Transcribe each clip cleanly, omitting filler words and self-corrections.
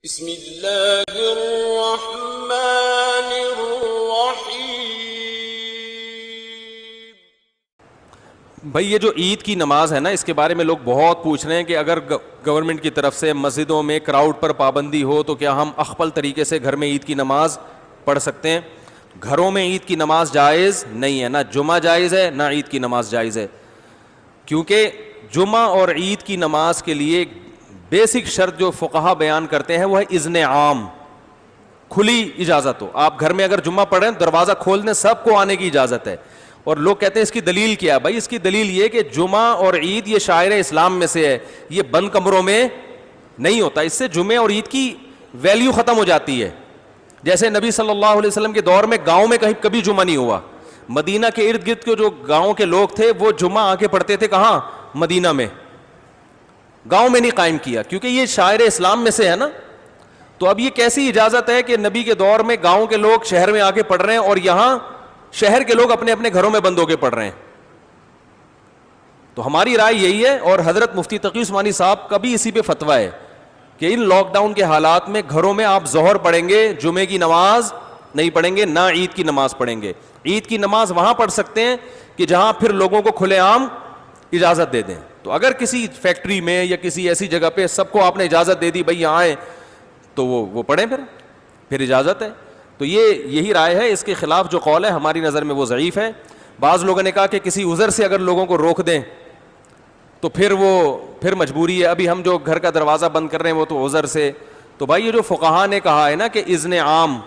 بسم اللہ الرحمن الرحیم۔ بھائی یہ جو عید کی نماز ہے نا، اس کے بارے میں لوگ بہت پوچھ رہے ہیں کہ اگر گورنمنٹ کی طرف سے مسجدوں میں کراؤڈ پر پابندی ہو تو کیا ہم اخفل طریقے سے گھر میں عید کی نماز پڑھ سکتے ہیں؟ گھروں میں عید کی نماز جائز نہیں ہے، نہ جمعہ جائز ہے نہ عید کی نماز جائز ہے، کیونکہ جمعہ اور عید کی نماز کے لیے بیسک شرط جو فقہا بیان کرتے ہیں وہ ہے اذن عام، کھلی اجازت ہو۔ آپ گھر میں اگر جمعہ پڑھیں دروازہ کھول دیں، سب کو آنے کی اجازت ہے۔ اور لوگ کہتے ہیں اس کی دلیل کیا ہے؟ بھائی اس کی دلیل یہ کہ جمعہ اور عید یہ شاعر اسلام میں سے ہے، یہ بند کمروں میں نہیں ہوتا، اس سے جمعے اور عید کی ویلیو ختم ہو جاتی ہے۔ جیسے نبی صلی اللہ علیہ وسلم کے دور میں گاؤں میں کبھی جمعہ نہیں ہوا، مدینہ کے ارد گرد کے جو گاؤں کے لوگ تھے وہ جمعہ آ کے پڑھتے تھے، کہاں؟ مدینہ میں، گاؤں میں نہیں قائم کیا، کیونکہ یہ شاعر اسلام میں سے ہے نا۔ تو اب یہ کیسی اجازت ہے کہ نبی کے دور میں گاؤں کے لوگ شہر میں آ کے پڑھ رہے ہیں اور یہاں شہر کے لوگ اپنے اپنے گھروں میں بند ہو کے پڑھ رہے ہیں؟ تو ہماری رائے یہی ہے، اور حضرت مفتی تقی عثمانی صاحب کا بھی اسی پہ فتویٰ ہے کہ ان لاک ڈاؤن کے حالات میں گھروں میں آپ ظہر پڑھیں گے، جمعے کی نماز نہیں پڑھیں گے، نہ عید کی نماز پڑھیں گے۔ عید کی نماز وہاں پڑھ سکتے ہیں کہ جہاں پھر لوگوں کو کھلے عام اجازت دے دیں۔ تو اگر کسی فیکٹری میں یا کسی ایسی جگہ پہ سب کو آپ نے اجازت دے دی بھائی یہاں آئیں، تو وہ پڑھیں، پھر اجازت ہے۔ تو یہی رائے ہے، اس کے خلاف جو قول ہے ہماری نظر میں وہ ضعیف ہے۔ بعض لوگوں نے کہا کہ کسی عذر سے اگر لوگوں کو روک دیں تو پھر مجبوری ہے، ابھی ہم جو گھر کا دروازہ بند کر رہے ہیں وہ تو عذر سے۔ تو بھائی یہ جو فقہا نے کہا ہے نا کہ اذن عام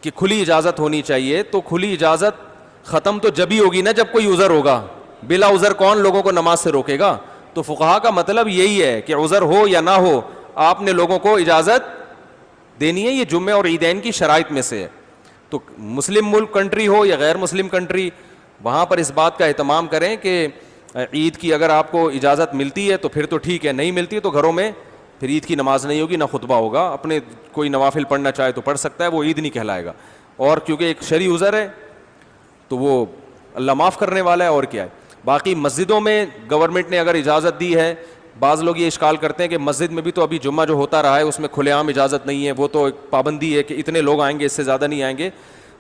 کہ کھلی اجازت ہونی چاہیے، تو کھلی اجازت ختم تو جب ہی ہوگی نا جب کوئی عذر ہوگا، بلا عذر کون لوگوں کو نماز سے روکے گا؟ تو فقہا کا مطلب یہی ہے کہ عذر ہو یا نہ ہو آپ نے لوگوں کو اجازت دینی ہے، یہ جمعے اور عیدین کی شرائط میں سے ہے۔ تو مسلم ملک کنٹری ہو یا غیر مسلم کنٹری، وہاں پر اس بات کا اہتمام کریں کہ عید کی اگر آپ کو اجازت ملتی ہے تو پھر تو ٹھیک ہے، نہیں ملتی تو گھروں میں پھر عید کی نماز نہیں ہوگی، نہ خطبہ ہوگا۔ اپنے کوئی نوافل پڑھنا چاہے تو پڑھ سکتا ہے، وہ عید نہیں کہلائے گا، اور کیونکہ ایک شرعی عذر ہے تو وہ اللہ معاف کرنے والا ہے، اور کیا ہے۔ باقی مسجدوں میں گورنمنٹ نے اگر اجازت دی ہے، بعض لوگ یہ اشکال کرتے ہیں کہ مسجد میں بھی تو ابھی جمعہ جو ہوتا رہا ہے اس میں کھلے عام اجازت نہیں ہے، وہ تو ایک پابندی ہے کہ اتنے لوگ آئیں گے، اس سے زیادہ نہیں آئیں گے۔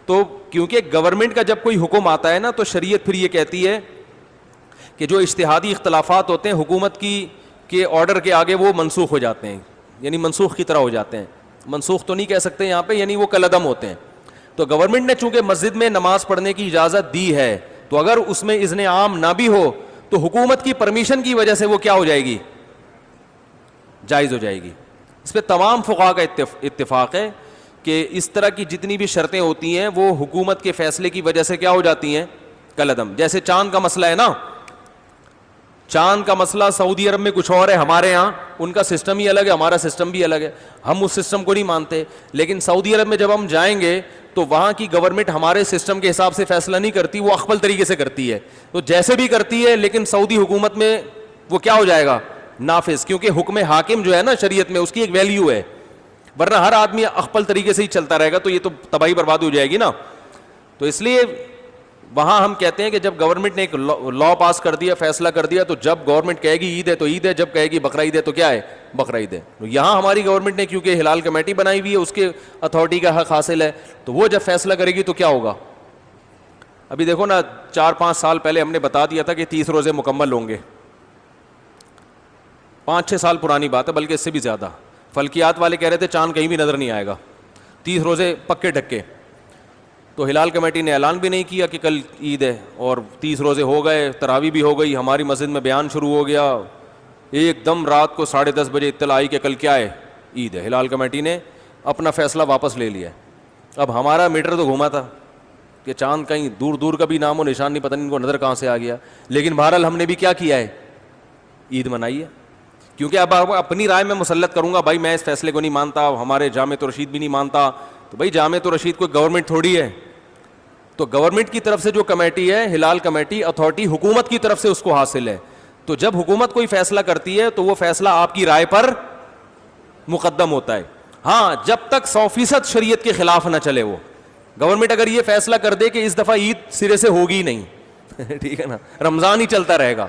تو کیونکہ گورنمنٹ کا جب کوئی حکم آتا ہے نا تو شریعت پھر یہ کہتی ہے کہ جو اجتہادی اختلافات ہوتے ہیں حکومت کے آرڈر کے آگے وہ منسوخ ہو جاتے ہیں، یعنی منسوخ کی طرح ہو جاتے ہیں۔ منسوخ تو نہیں کہہ سکتے یہاں پہ، یعنی وہ کالعدم ہوتے ہیں۔ تو گورنمنٹ نے چونکہ مسجد میں نماز پڑھنے کی اجازت دی ہے، تو اگر اس میں اذن عام نہ بھی ہو تو حکومت کی پرمیشن کی وجہ سے وہ کیا ہو جائے گی؟ جائز ہو جائے گی۔ اس پہ تمام فقہا کا اتفاق ہے کہ اس طرح کی جتنی بھی شرطیں ہوتی ہیں وہ حکومت کے فیصلے کی وجہ سے کیا ہو جاتی ہیں؟ کالعدم۔ جیسے چاند کا مسئلہ ہے نا، چاند کا مسئلہ سعودی عرب میں کچھ اور ہے، ہمارے ہاں ان کا سسٹم ہی الگ ہے، ہمارا سسٹم بھی الگ ہے، ہم اس سسٹم کو نہیں مانتے۔ لیکن سعودی عرب میں جب ہم جائیں گے تو وہاں کی گورنمنٹ ہمارے سسٹم کے حساب سے فیصلہ نہیں کرتی، وہ اخفل طریقے سے کرتی ہے۔ تو جیسے بھی کرتی ہے لیکن سعودی حکومت میں وہ کیا ہو جائے گا؟ نافذ، کیونکہ حکم حاکم جو ہے نا شریعت میں اس کی ایک ویلیو ہے، ورنہ ہر آدمی اخفل طریقے سے ہی چلتا رہے گا تو یہ تو تباہی برباد ہو جائے گی نا۔ تو اس لیے وہاں ہم کہتے ہیں کہ جب گورنمنٹ نے ایک لا پاس کر دیا، فیصلہ کر دیا، تو جب گورنمنٹ کہے گی عید ہے تو عید ہے، جب کہے گی بقرہ عید ہے تو کیا ہے؟ بقرہ عید ہے۔ یہاں ہماری گورنمنٹ نے کیونکہ ہلال کمیٹی بنائی ہوئی ہے، اس کے اتھارٹی کا حق حاصل ہے، تو وہ جب فیصلہ کرے گی تو کیا ہوگا؟ ابھی دیکھو نا، 4-5 سال پہلے ہم نے بتا دیا تھا کہ 30 روزے مکمل ہوں گے، 5-6 سال پرانی بات ہے، بلکہ اس سے بھی زیادہ۔ فلکیات والے کہہ رہے تھے چاند کہیں بھی نظر نہیں آئے گا، 30 روزے پکے ڈھکے۔ تو ہلال کمیٹی نے اعلان بھی نہیں کیا کہ کل عید ہے، اور 30 روزے ہو گئے، تراویح بھی ہو گئی، ہماری مسجد میں بیان شروع ہو گیا، ایک دم رات کو 10:30 بجے اطلاع آئی کہ کل کیا ہے؟ عید ہے۔ ہلال کمیٹی نے اپنا فیصلہ واپس لے لیا۔ اب ہمارا میٹر تو گھوما تھا کہ چاند کہیں دور دور کا بھی نام و نشان نہیں، پتہ نہیں ان کو نظر کہاں سے آ گیا، لیکن بہرحال ہم نے بھی کیا کیا ہے؟ عید منائی ہے۔ کیونکہ اب اپنی رائے میں مسلط کروں گا، بھائی میں اس فیصلے کو نہیں مانتا، ہمارے جامع رشید بھی نہیں مانتا، تو بھائی جامع رشید کوئی گورنمنٹ تھوڑی ہے۔ تو گورنمنٹ کی طرف سے جو کمیٹی ہے، ہلال کمیٹی اتھارٹی، حکومت کی طرف سے اس کو حاصل ہے۔ تو جب حکومت کوئی فیصلہ کرتی ہے تو وہ فیصلہ آپ کی رائے پر مقدم ہوتا ہے۔ ہاں، جب تک 100% شریعت کے خلاف نہ چلے۔ وہ گورنمنٹ اگر یہ فیصلہ کر دے کہ اس دفعہ عید سرے سے ہوگی نہیں ٹھیک ہے نا، رمضان ہی چلتا رہے گا،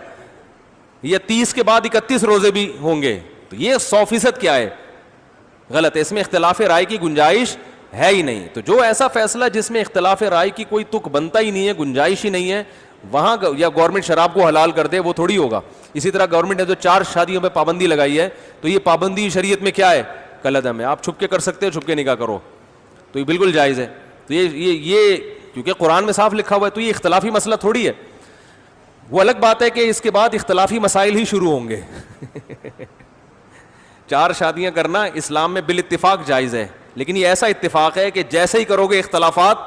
یا 30 کے بعد 31 روزے بھی ہوں گے، تو یہ 100% کیا ہے؟ غلط ہے, اس میں اختلاف رائے کی گنجائش ہے ہی نہیں. تو جو ایسا فیصلہ جس میں اختلاف رائے کی کوئی تک بنتا ہی نہیں ہے, گنجائش ہی نہیں ہے, وہاں یا گورنمنٹ شراب کو حلال کر دے, وہ تھوڑی ہوگا. اسی طرح گورنمنٹ نے جو 4 شادیوں پہ پابندی لگائی ہے, تو یہ پابندی شریعت میں کیا ہے؟ کالعدم ہے. آپ چھپ کے کر سکتے ہو, چھپ کے نکاح کرو, تو یہ بالکل جائز ہے. تو یہ کیونکہ قرآن میں صاف لکھا ہوا ہے, تو یہ اختلافی مسئلہ تھوڑی ہے. وہ الگ بات ہے کہ اس کے بعد اختلافی مسائل ہی شروع ہوں گے. 4 شادیاں کرنا اسلام میں بالاتفاق جائز ہے, لیکن یہ ایسا اتفاق ہے کہ جیسے ہی کرو گے اختلافات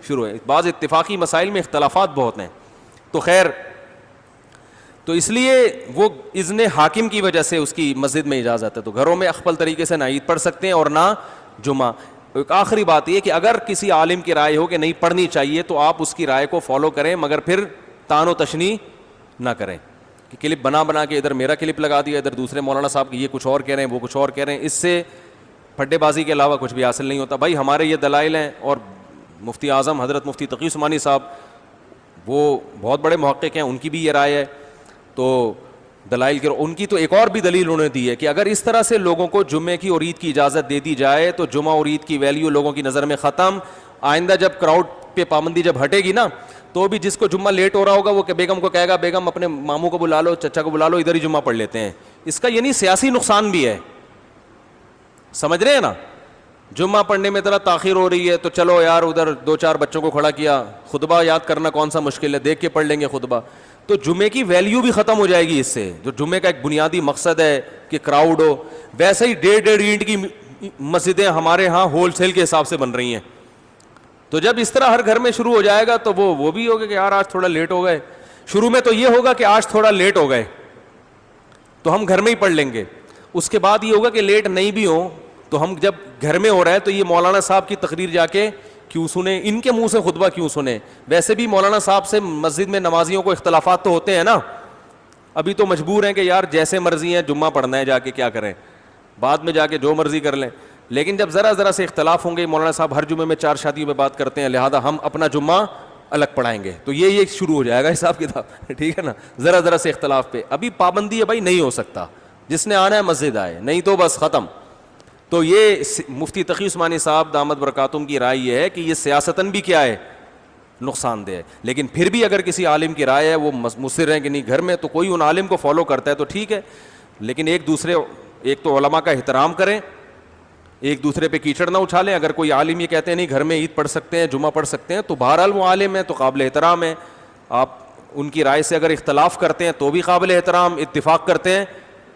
شروع ہے. بعض اتفاقی مسائل میں اختلافات بہت ہیں. تو خیر, تو اس لیے وہ اذن حاکم کی وجہ سے اس کی مسجد میں اجازت ہے. تو گھروں میں اخفل طریقے سے نہ عید پڑھ سکتے ہیں اور نہ جمعہ. ایک آخری بات یہ کہ اگر کسی عالم کی رائے ہو کہ نہیں پڑھنی چاہیے, تو آپ اس کی رائے کو فالو کریں, مگر پھر تان و تشنیع نہ کریں کہ کلپ بنا کے ادھر میرا کلپ لگا دیا, ادھر دوسرے مولانا صاحب کی یہ کچھ اور کہہ رہے ہیں, وہ کچھ اور کہہ رہے ہیں. اس سے پھڈے بازی کے علاوہ کچھ بھی حاصل نہیں ہوتا. بھائی ہمارے یہ دلائل ہیں, اور مفتی اعظم حضرت مفتی تقی عثمانی صاحب وہ بہت بڑے محقق ہیں, ان کی بھی یہ رائے ہے. تو دلائل کے ان کی تو ایک اور بھی دلیل انہوں نے دی ہے کہ اگر اس طرح سے لوگوں کو جمعے کی اور عید کی اجازت دے دی جائے تو جمعہ اور عید کی ویلیو لوگوں کی نظر میں ختم. آئندہ جب کراؤڈ پہ پابندی جب ہٹے گی نا, تو بھی جس کو جمعہ لیٹ ہو رہا ہوگا وہ کہ بیگم کو کہے گا, بیگم اپنے ماموں کو بلا لو, چچا کو بلا لو, ادھر ہی جمعہ پڑھ لیتے ہیں. اس کا یعنی سیاسی نقصان بھی ہے, سمجھ رہے ہیں نا. جمعہ پڑھنے میں ذرا تاخیر ہو رہی ہے, تو چلو یار ادھر 2-4 بچوں کو کھڑا کیا, خطبہ یاد کرنا کون سا مشکل ہے, دیکھ کے پڑھ لیں گے خطبہ. تو جمعے کی ویلیو بھی ختم ہو جائے گی اس سے, جو جمعے کا ایک بنیادی مقصد ہے کہ کراؤڈ ہو. ویسے ہی 1.5 اینٹ کی مسجدیں ہمارے ہاں ہول سیل کے حساب سے بن رہی ہیں. تو جب اس طرح ہر گھر میں شروع ہو جائے گا, تو وہ بھی ہوگا کہ یار آج تھوڑا لیٹ ہو گئے. شروع میں تو یہ ہوگا کہ آج تھوڑا لیٹ ہو گئے تو ہم گھر میں ہی پڑھ لیں گے. اس کے بعد یہ ہوگا کہ لیٹ نہیں بھی ہوں, تو ہم جب گھر میں ہو رہا ہے تو یہ مولانا صاحب کی تقریر جا کے کیوں سنیں, ان کے منہ سے خطبہ کیوں سنیں. ویسے بھی مولانا صاحب سے مسجد میں نمازیوں کو اختلافات تو ہوتے ہیں نا, ابھی تو مجبور ہیں کہ یار جیسے مرضی ہیں جمعہ پڑھنا ہے, جا کے کیا کریں, بعد میں جا کے جو مرضی کر لیں. لیکن جب ذرا سے اختلاف ہوں گے, مولانا صاحب ہر جمعے میں 4 شادیوں پہ بات کرتے ہیں, لہذا ہم اپنا جمعہ الگ پڑھائیں گے, تو یہ شروع ہو جائے گا حساب کتاب. ٹھیک ہے نا, ذرا سے اختلاف پہ ابھی پابندی ہے بھائی, نہیں ہو سکتا, جس نے آنا ہے مسجد آئے, نہیں تو بس ختم. تو یہ مفتی تقی عثمانی صاحب دامت برکاتہم کی رائے یہ ہے کہ یہ سیاستاً بھی کیا ہے, نقصان دہ ہے. لیکن پھر بھی اگر کسی عالم کی رائے ہے, وہ مصر ہیں کہ نہیں گھر میں, تو کوئی ان عالم کو فالو کرتا ہے تو ٹھیک ہے. لیکن ایک تو علماء کا احترام کریں, ایک دوسرے پہ کیچڑ نہ اچھالیں. اگر کوئی عالم یہ کہتے ہیں نہیں گھر میں عید پڑھ سکتے ہیں, جمعہ پڑھ سکتے ہیں, تو بہرحال وہ عالم ہے تو قابل احترام ہے. آپ ان کی رائے سے اگر اختلاف کرتے ہیں تو بھی قابل احترام, اتفاق کرتے ہیں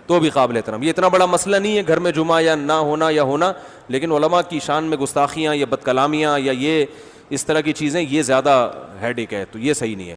تو بھی قابل احترام. یہ اتنا بڑا مسئلہ نہیں ہے گھر میں جمعہ یا نہ ہونا یا ہونا. لیکن علماء کی شان میں گستاخیاں یا بد کلامیاں یا یہ اس طرح کی چیزیں, یہ زیادہ ہیڈیک ہے, تو یہ صحیح نہیں ہے.